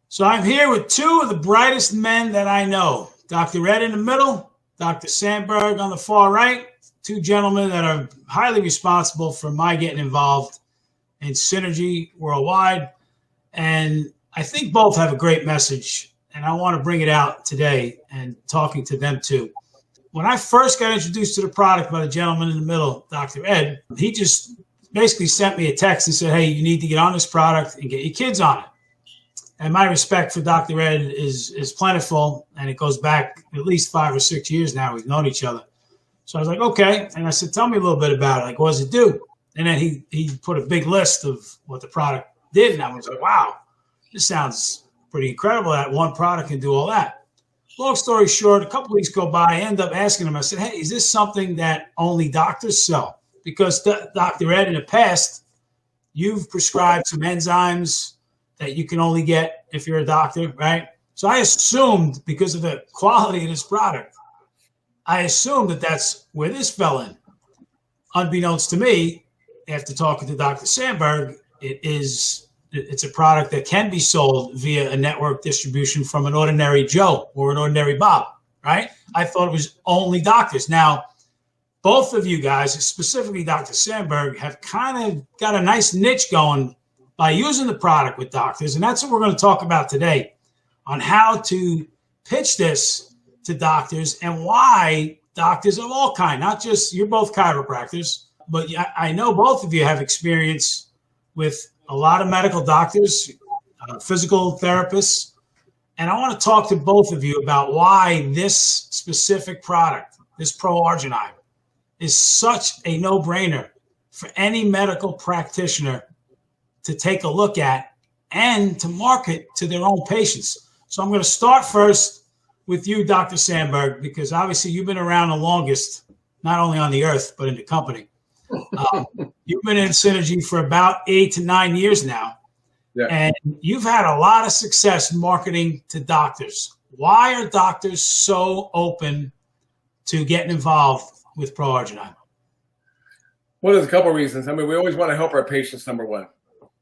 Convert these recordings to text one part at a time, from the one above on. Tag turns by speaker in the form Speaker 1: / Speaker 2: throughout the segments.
Speaker 1: So I'm here with two of the brightest men that I know, Dr. Ed in the middle, Dr. Sandberg on the far right, two gentlemen that are highly responsible for my getting involved in Synergy worldwide. And I think both have a great message, and I want to bring it out today and talking to them too. When I first got introduced to the product by the gentleman in the middle, Dr. Ed, he just basically sent me a text and said, hey, you need to get on this product and get your kids on it. And my respect for Dr. Ed is plentiful, and it goes back at least 5 or 6 years now. We've known each other. So I was like, okay. And I said, tell me a little bit about it. Like, what does it do? And then he put a big list of what the product did. And I was like, wow, this sounds pretty incredible that one product can do all that. Long story short, a couple weeks go by, I end up asking him, I said, hey, is this something that only doctors sell? Because Dr. Ed, in the past, you've prescribed some enzymes that you can only get if you're a doctor, right? So I assumed, because of the quality of this product, I assumed that that's where this fell in. Unbeknownst to me, after talking to Dr. Sandberg, it's a product that can be sold via a network distribution from an ordinary Joe or an ordinary Bob, right? I thought it was only doctors. Now, both of you guys, specifically Dr. Sandberg, have kind of got a nice niche going by using the product with doctors. And that's what we're going to talk about today, on how to pitch this to doctors and why doctors of all kinds, not just, you're both chiropractors, but I know both of you have experience with a lot of medical doctors, physical therapists. And I want to talk to both of you about why this specific product, this ProArgi-9, is such a no-brainer for any medical practitioner to take a look at and to market to their own patients. So I'm going to start first with you, Dr. Sandberg, because obviously you've been around the longest, not only on the earth, but in the company. You've been in Synergy for about 8 to 9 years now, and you've had a lot of success marketing to doctors. Why are doctors so open to getting involved with ProArgi-9?
Speaker 2: Well, there's a couple of reasons. I mean, we always want to help our patients, number one.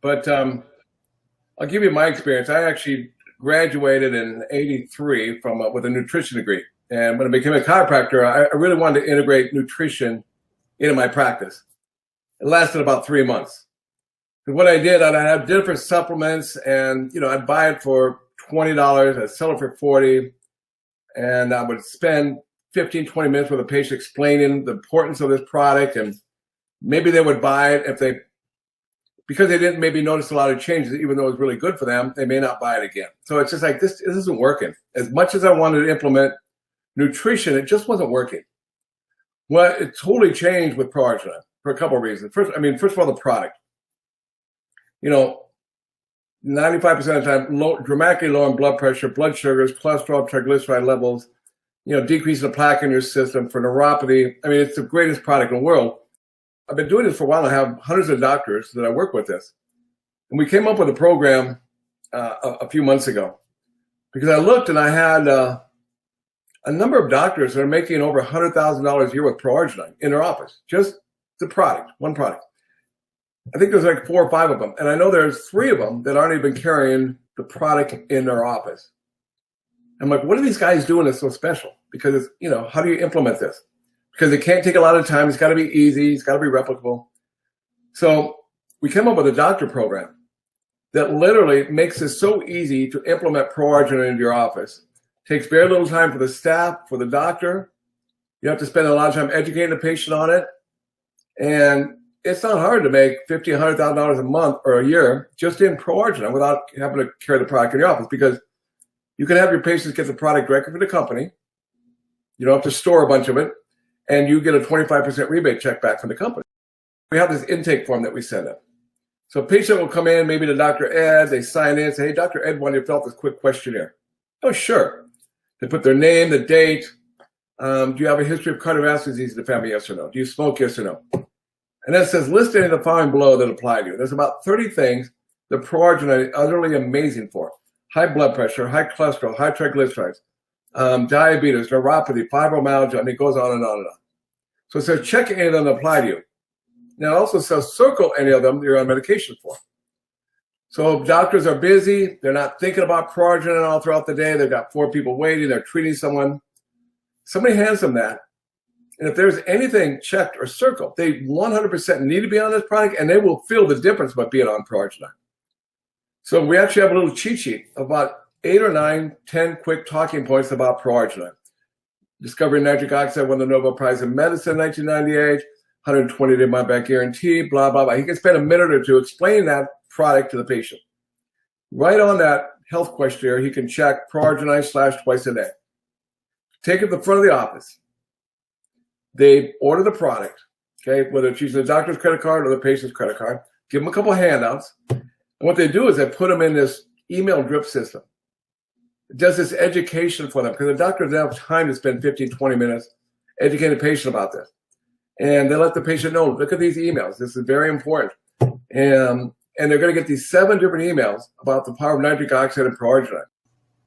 Speaker 2: But I'll give you my experience. I actually graduated in '83 with a nutrition degree. And when I became a chiropractor, I really wanted to integrate nutrition into my practice. It lasted about 3 months. And what I did, I'd have different supplements, and I'd buy it for $20, I'd sell it for $40, and I would spend 15, 20 minutes with a patient explaining the importance of this product, and maybe they would buy it because they didn't maybe notice a lot of changes, even though it was really good for them, they may not buy it again. So it's just like, this isn't working. As much as I wanted to implement nutrition, it just wasn't working. Well, it totally changed with ProArgi-9 for a couple of reasons. First of all, the product. 95% of the time, dramatically lowering blood pressure, blood sugars, cholesterol, triglyceride levels, decreasing the plaque in your system for neuropathy. I mean, it's the greatest product in the world. I've been doing this for a while. I have hundreds of doctors that I work with this. And we came up with a program a few months ago, because I looked and I had a number of doctors that are making over $100,000 a year with ProArgi-9 in their office. Just the product, one product. I think there's like 4 or 5 of them. And I know there's 3 of them that aren't even carrying the product in their office. I'm like, what are these guys doing that's so special? Because it's, how do you implement this? Because it can't take a lot of time. It's got to be easy. It's got to be replicable. So we came up with a doctor program that literally makes it so easy to implement ProArgi-9 into your office. Takes very little time for the staff, for the doctor. You have to spend a lot of time educating the patient on it. And it's not hard to make $50,000, $100,000 a month or a year just in ProArgi-9 without having to carry the product in your office, because you can have your patients get the product directly from the company. You don't have to store a bunch of it, and you get a 25% rebate check back from the company. We have this intake form that we send them. So a patient will come in, maybe to Dr. Ed, they sign in, say, hey, Dr. Ed wanted to fill out this quick questionnaire. Oh, sure. They put their name, the date. Do you have a history of cardiovascular disease in the family? Yes or no? Do you smoke? Yes or no? And then it says, list any of the following below that apply to you. There's about 30 things that ProArgi-9 is utterly amazing for. High blood pressure, high cholesterol, high triglycerides, diabetes, neuropathy, fibromyalgia, and it goes on and on and on. So it says, check any of them that apply to you. Now, it also says, circle any of them that you're on medication for. So doctors are busy. They're not thinking about ProArgi-9 all throughout the day. They've got 4 people waiting. They're treating someone. Somebody hands them that. And if there's anything checked or circled, they 100% need to be on this product, and they will feel the difference by being on ProArgi-9. So we actually have a little cheat sheet, about 8 or 9, 10 quick talking points about ProArgi-9. Discovering nitric oxide won the Nobel Prize in Medicine in 1998, 120-day money-back guarantee, blah, blah, blah. He can spend a minute or two explaining that product to the patient. Right on that health questionnaire, he can check ProArgi-9 / twice a day. Take it to the front of the office. They order the product, okay, whether it's using the doctor's credit card or the patient's credit card. Give them a couple of handouts. And what they do is they put them in this email drip system. It does this education for them because the doctor doesn't have time to spend 15, 20 minutes educating the patient about this. And they let the patient know, look at these emails. This is very important. And they're going to get these 7 different emails about the power of nitric oxide and ProArgi-9.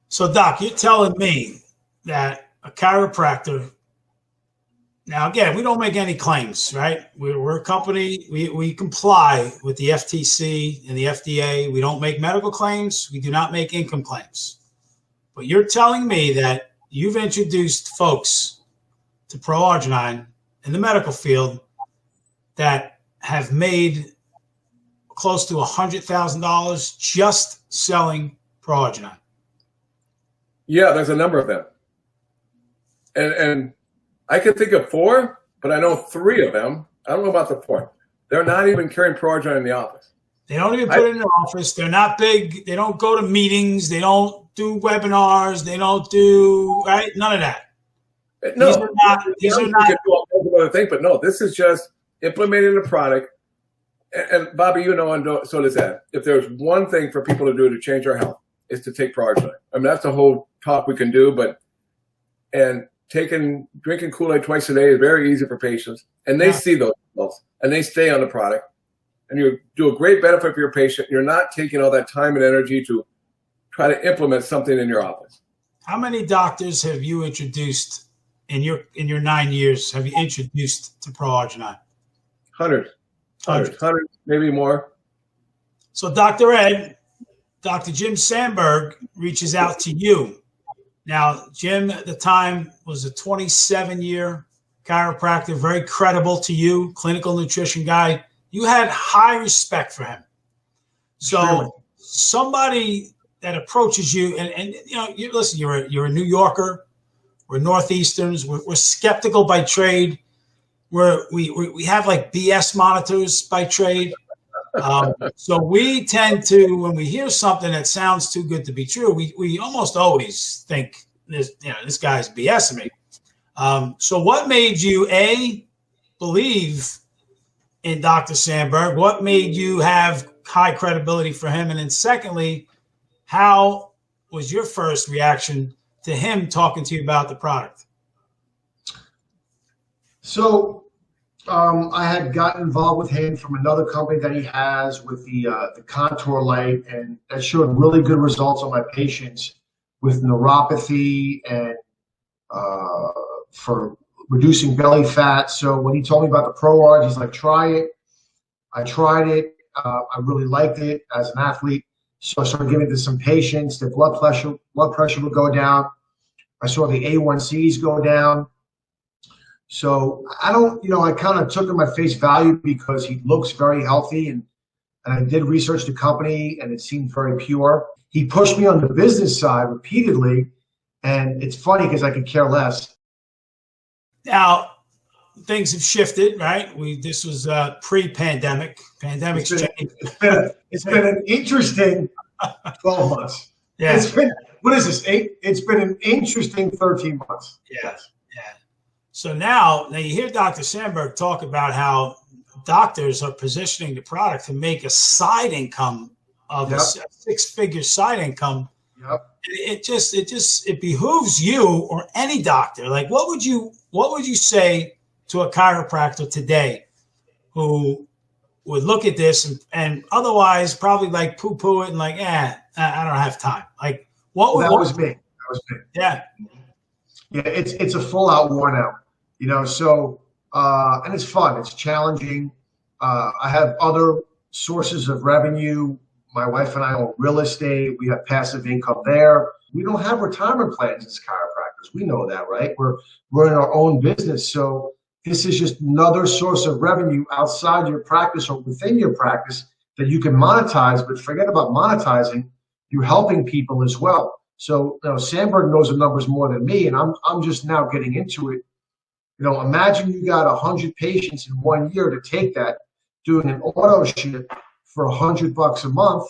Speaker 1: So, Doc, you're telling me that a chiropractor, now, again, we don't make any claims, right? We're a company. We comply with the FTC and the FDA. We don't make medical claims. We do not make income claims. But you're telling me that you've introduced folks to ProArgi-9 in the medical field that have made close to $100,000 just selling ProArgi-9.
Speaker 2: Yeah, there's a number of them. And I can think of 4, but I know 3 of them. I don't know about the 4th. They're not even carrying ProArgi-9 in the office.
Speaker 1: They don't even put it in their office. They're not big. They don't go to meetings. They don't do webinars. They don't do, right? None of that.
Speaker 2: No,
Speaker 1: these are not.
Speaker 2: Other thing, but no, this is just implementing the product. And Bobby, you know, and so does Ed. If there's one thing for people to do to change our health, is to take ProArgi-9. I mean, that's a whole talk we can do, and drinking Kool-Aid twice a day is very easy for patients, and they see those results, and they stay on the product, and you do a great benefit for your patient. You're not taking all that time and energy to try to implement something in your office.
Speaker 1: How many doctors have you introduced in your 9 years? Have you introduced to ProArgi-9?
Speaker 2: Hundreds, maybe more.
Speaker 1: So, Dr. Ed, Dr. Jim Sandberg reaches out to you. Now, Jim at the time was a 27-year chiropractor, very credible to you, clinical nutrition guy. You had high respect for him. So somebody that approaches you, and you know, listen, you're a New Yorker, we're Northeasterns, we're skeptical by trade. We have like BS monitors by trade. So we tend to, when we hear something that sounds too good to be true, we almost always think this guy's BSing me. So what made you believe in Dr. Sandberg? What made you have high credibility for him? And then secondly, how was your first reaction to him talking to you about the product?
Speaker 3: So I had gotten involved with him from another company that he has with the contour light, and that showed really good results on my patients with neuropathy and for reducing belly fat. So when he told me about the ProArgi, he's like, try it. I tried it. I really liked it as an athlete. So I started giving it to some patients. Their blood pressure would go down. I saw the A1Cs go down. So I kind of took him at face value because he looks very healthy, and I did research the company and it seemed very pure. He pushed me on the business side repeatedly, and it's funny because I could care less. Now,
Speaker 1: things have shifted, right? This was pre-pandemic. Pandemic's changed.
Speaker 3: It's been an interesting 12 months.
Speaker 1: Yeah.
Speaker 3: What is this? It's been an interesting 13 months.
Speaker 1: Yes. Yeah. So now you hear Dr. Sandberg talk about how doctors are positioning the product to make a side income of a 6-figure side income.
Speaker 3: Yep.
Speaker 1: It behooves you or any doctor. Like, what would you say to a chiropractor today who would look at this and otherwise probably like poo-poo it and like, I don't have time. Like,
Speaker 3: that was me.
Speaker 1: Yeah.
Speaker 3: Yeah, it's a full out worn out, so and it's fun, it's challenging. I have other sources of revenue. My wife and I own real estate. We have passive income there. We don't have retirement plans as chiropractors. We know that, right? We're running our own business. So this is just another source of revenue outside your practice or within your practice that you can monetize, but forget about monetizing. You're helping people as well. So, Sandberg knows the numbers more than me, and I'm just now getting into it. Imagine you got 100 patients in 1 year to take that, doing an auto ship for $100 a month,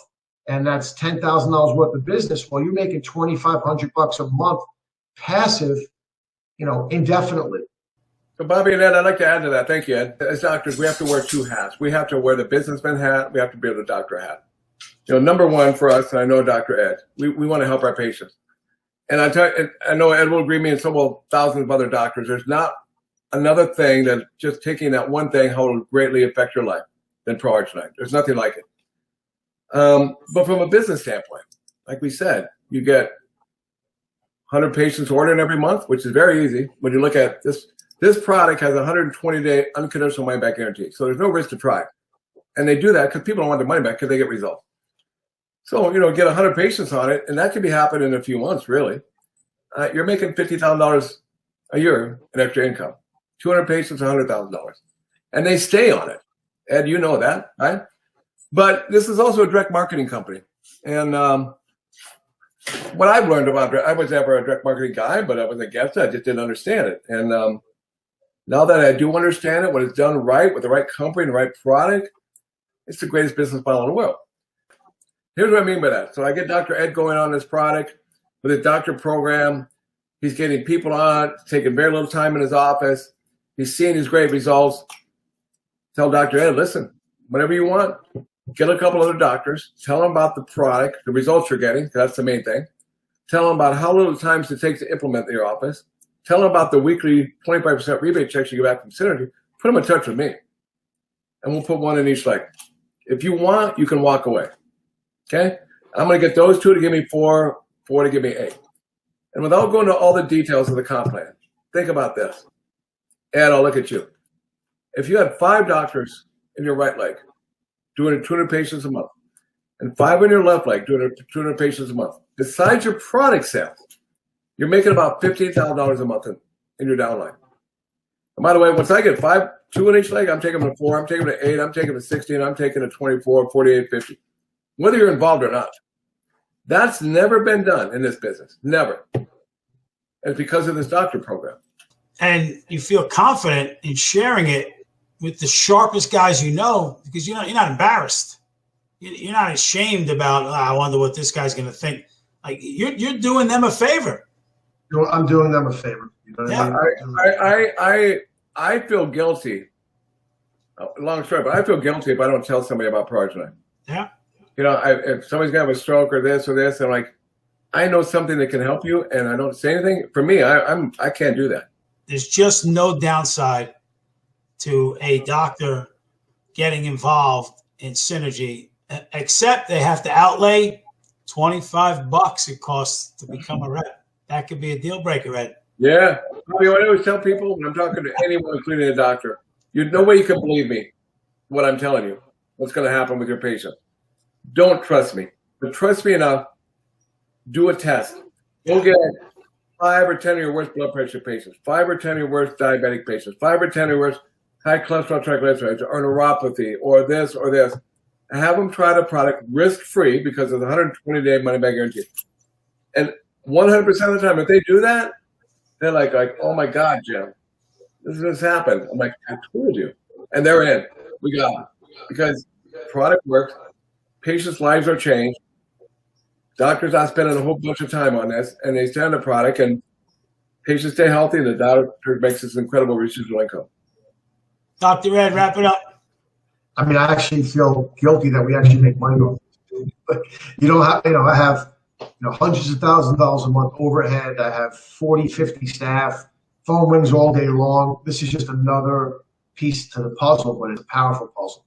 Speaker 3: and that's $10,000 worth of business. Well, you're making $2,500 a month passive, indefinitely.
Speaker 2: So, Bobby and Ed, I'd like to add to that. Thank you, Ed. As doctors, we have to wear two hats. We have to wear the businessman hat. We have to be the doctor hat. Number one for us, and I know Dr. Ed, we want to help our patients. And I know Ed will agree with me, and so will thousands of other doctors. There's not another thing that just taking that one thing how will greatly affect your life than ProArgi-9. There's nothing like it. But from a business standpoint, like we said, you get 100 patients ordering every month, which is very easy. When you look at this product has a 120-day unconditional money back guarantee. So there's no risk to try. And they do that because people don't want their money back because they get results. So, get 100 patients on it, and that could be happening in a few months, really. You're making $50,000 a year in extra income. 200 patients, $100,000. And they stay on it. Ed, you know that, right? But this is also a direct marketing company. And what I've learned about it, I was never a direct marketing guy, but I was against it. I just didn't understand it. And now that I do understand it, when it's done right with the right company and the right product, it's the greatest business model in the world. Here's what I mean by that. So I get Dr. Ed going on this product with his doctor program. He's getting people on, taking very little time in his office. He's seeing these great results. Tell Dr. Ed, listen, whatever you want, get a couple other doctors, tell them about the product, the results you're getting, 'cause that's the main thing. Tell them about how little time it takes to implement in your office. Tell them about the weekly 25% rebate checks you get back from Synergy. Put them in touch with me, and we'll put one in each leg. If you want, you can walk away. Okay? I'm going to get those two to give me 4 to give me 8. And without going into all the details of the comp plan, think about this. Ed, I'll look at you. If you had 5 doctors in your right leg doing 200 patients a month, and 5 in your left leg doing 200 patients a month, besides your product sales, you're making about $15,000 a month in your downline. And by the way, once I get 2 in each leg, I'm taking them to 4, I'm taking them to 8, I'm taking them to 16, I'm taking them to 24, 48, 50. Whether you're involved or not. That's never been done in this business. Never. And it's because of this doctor program.
Speaker 1: And you feel confident in sharing it with the sharpest guys because you're not embarrassed. You're not ashamed about, I wonder what this guy's going to think. Like you're doing them a favor.
Speaker 3: I'm doing them a favor.
Speaker 2: I feel guilty. Long story, but I feel guilty if I don't tell somebody about ProArgi-9.
Speaker 1: Yeah.
Speaker 2: If somebody's got a stroke or this, I'm like, I know something that can help you, and I don't say anything. For me, I can't do that.
Speaker 1: There's just no downside to a doctor getting involved in Synergy, except they have to outlay $25 it costs to become a rep. That could be a deal breaker, Ed.
Speaker 2: Yeah. I always tell people when I'm talking to anyone, including a doctor, no way you can believe me, what I'm telling you, what's going to happen with your patient. Don't trust me, but trust me enough. Do a test. Go get 5 or 10 of your worst blood pressure patients, 5 or 10 of your worst diabetic patients, 5 or 10 of your worst high cholesterol triglycerides or neuropathy or this or this. And have them try the product risk-free because of the 120-day money-back guarantee. And 100% of the time, if they do that, they're like, oh my God, Jim, this has happened. I'm like, I told you. And they're in. We got it. Because product works. Patients' lives are changed. Doctors are spending a whole bunch of time on this, and they stay on the product, and patients stay healthy, and the doctor makes this incredible residual income.
Speaker 1: Dr. Ed, wrap it up.
Speaker 3: I mean, I actually feel guilty that we actually make money off it. But I have hundreds of thousands of dollars a month overhead. I have 40, 50 staff, phone rings all day long. This is just another piece to the puzzle, but it's a powerful puzzle.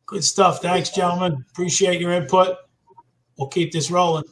Speaker 1: Good stuff. Thanks, gentlemen. Appreciate your input. We'll keep this rolling.